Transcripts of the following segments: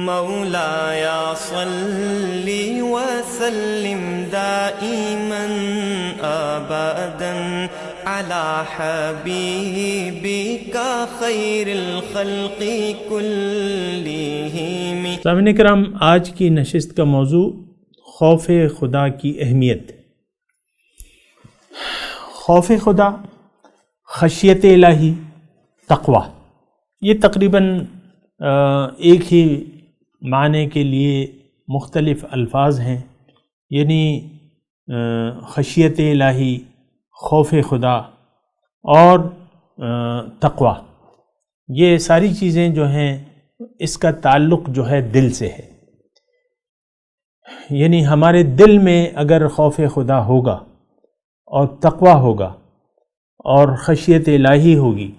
مولایا صلی وسلم دائما ابدا علی حبیبک خیر الخلق کلہم۔ سامعین کرام، آج کی نشست کا موضوع خوف خدا کی اہمیت۔ خوف خدا، خشیت الہی، تقوی، یہ تقریباً ایک ہی معنی کے لیے مختلف الفاظ ہیں، یعنی خشیت الہی، خوف خدا اور تقوی، یہ ساری چیزیں جو ہیں اس کا تعلق جو ہے دل سے ہے۔ یعنی ہمارے دل میں اگر خوف خدا ہوگا اور تقوی ہوگا اور خشیت الہی ہوگی،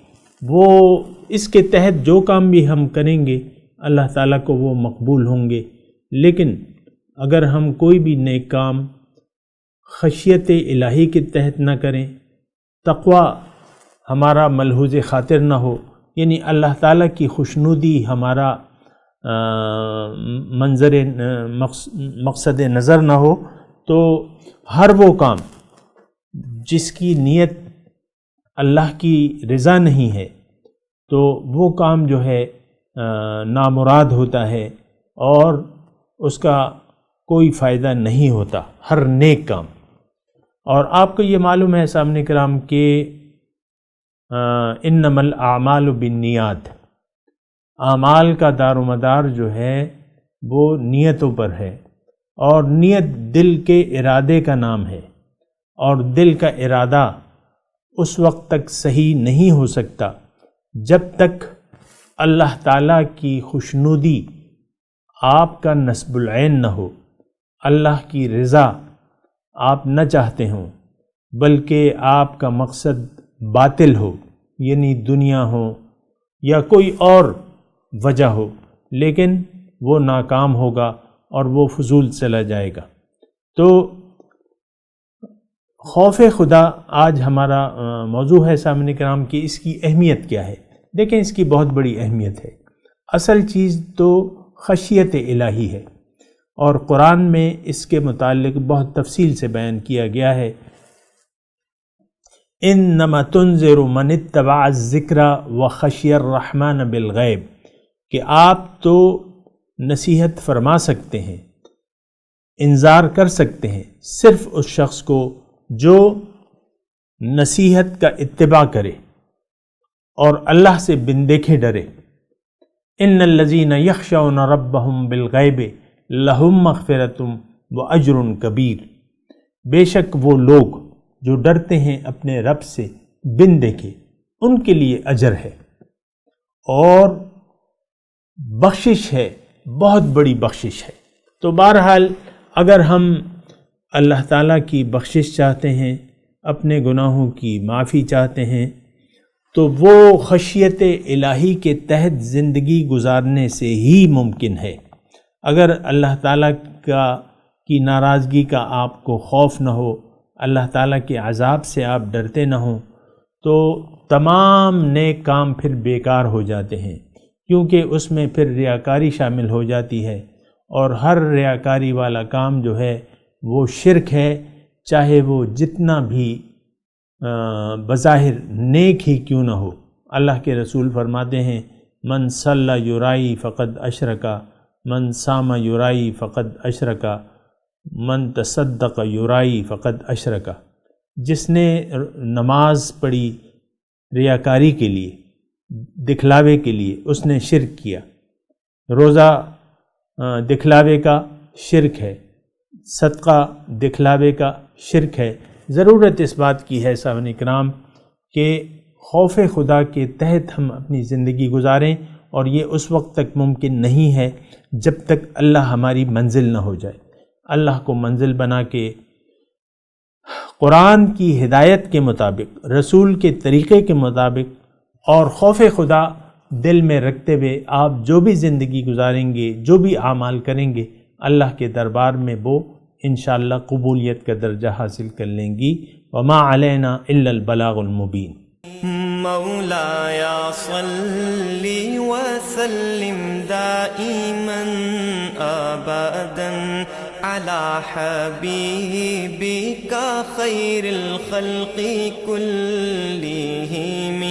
وہ اس کے تحت جو کام بھی ہم کریں گے اللہ تعالیٰ کو وہ مقبول ہوں گے۔ لیکن اگر ہم کوئی بھی نیک کام خشیت الہی کے تحت نہ کریں، تقوی ہمارا ملحوظ خاطر نہ ہو، یعنی اللہ تعالیٰ کی خوشنودی ہمارا مقصد نظر نہ ہو، تو ہر وہ کام جس کی نیت اللہ کی رضا نہیں ہے تو وہ کام جو ہے نامراد ہوتا ہے اور اس کا کوئی فائدہ نہیں ہوتا، ہر نیک کام۔ اور آپ کو یہ معلوم ہے سامعین کرام کہ انما الاعمال بالنیات، اعمال کا دار و مدار جو ہے وہ نیتوں پر ہے، اور نیت دل کے ارادے کا نام ہے، اور دل کا ارادہ اس وقت تک صحیح نہیں ہو سکتا جب تک اللہ تعالیٰ کی خوشنودی آپ کا نصب العین نہ ہو، اللہ کی رضا آپ نہ چاہتے ہوں، بلکہ آپ کا مقصد باطل ہو، یعنی دنیا ہو یا کوئی اور وجہ ہو، لیکن وہ ناکام ہوگا اور وہ فضول چلا جائے گا۔ تو خوف خدا آج ہمارا موضوع ہے سامعین کرام کہ اس کی اہمیت کیا ہے۔ دیکھیں، اس کی بہت بڑی اہمیت ہے۔ اصل چیز تو خشیت الہی ہے، اور قرآن میں اس کے متعلق بہت تفصیل سے بیان کیا گیا ہے۔ انما تنذر من اتبع الذکر وخشی الرحمن بالغیب، کہ آپ تو نصیحت فرما سکتے ہیں، انذار کر سکتے ہیں صرف اس شخص کو جو نصیحت کا اتباع کرے اور اللہ سے بن دیکھے ڈرے۔ ان الذین یخشون ربهم بالغیب لہم مغفرۃ واجر کبیر، بے شک وہ لوگ جو ڈرتے ہیں اپنے رب سے بن دیکھے، ان کے لیے اجر ہے اور بخشش ہے، بہت بڑی بخشش ہے۔ تو بہرحال اگر ہم اللہ تعالیٰ کی بخشش چاہتے ہیں، اپنے گناہوں کی معافی چاہتے ہیں، تو وہ خشیت الہی کے تحت زندگی گزارنے سے ہی ممکن ہے۔ اگر اللہ تعالیٰ کی ناراضگی کا آپ کو خوف نہ ہو، اللہ تعالیٰ کے عذاب سے آپ ڈرتے نہ ہوں، تو تمام نیک کام پھر بیکار ہو جاتے ہیں، کیونکہ اس میں پھر ریاکاری شامل ہو جاتی ہے، اور ہر ریاکاری والا کام جو ہے وہ شرک ہے، چاہے وہ جتنا بھی بظاہر نیک ہی کیوں نہ ہو۔ اللہ کے رسول فرماتے ہیں من صلی یرائی فقد اشرکا، من صام یرائی فقد اشرکا، من تصدق یرائی فقد اشرکا۔ جس نے نماز پڑھی ریاکاری کے لیے، دکھلاوے کے لیے، اس نے شرک کیا۔ روزہ دکھلاوے کا شرک ہے، صدقہ دکھلاوے کا شرک ہے۔ ضرورت اس بات کی ہے سامعین کرام کہ خوف خدا کے تحت ہم اپنی زندگی گزاریں، اور یہ اس وقت تک ممکن نہیں ہے جب تک اللہ ہماری منزل نہ ہو جائے۔ اللہ کو منزل بنا کے قرآن کی ہدایت کے مطابق، رسول کے طریقے کے مطابق اور خوف خدا دل میں رکھتے ہوئے آپ جو بھی زندگی گزاریں گے، جو بھی اعمال کریں گے، اللہ کے دربار میں وہ انشاءاللہ قبولیت کا درجہ حاصل کر لیں گی۔ وما علینا الا البلاغ المبین۔ مولاي صل وسلم دائما أبدا على حبيبك خير الخلق كلهم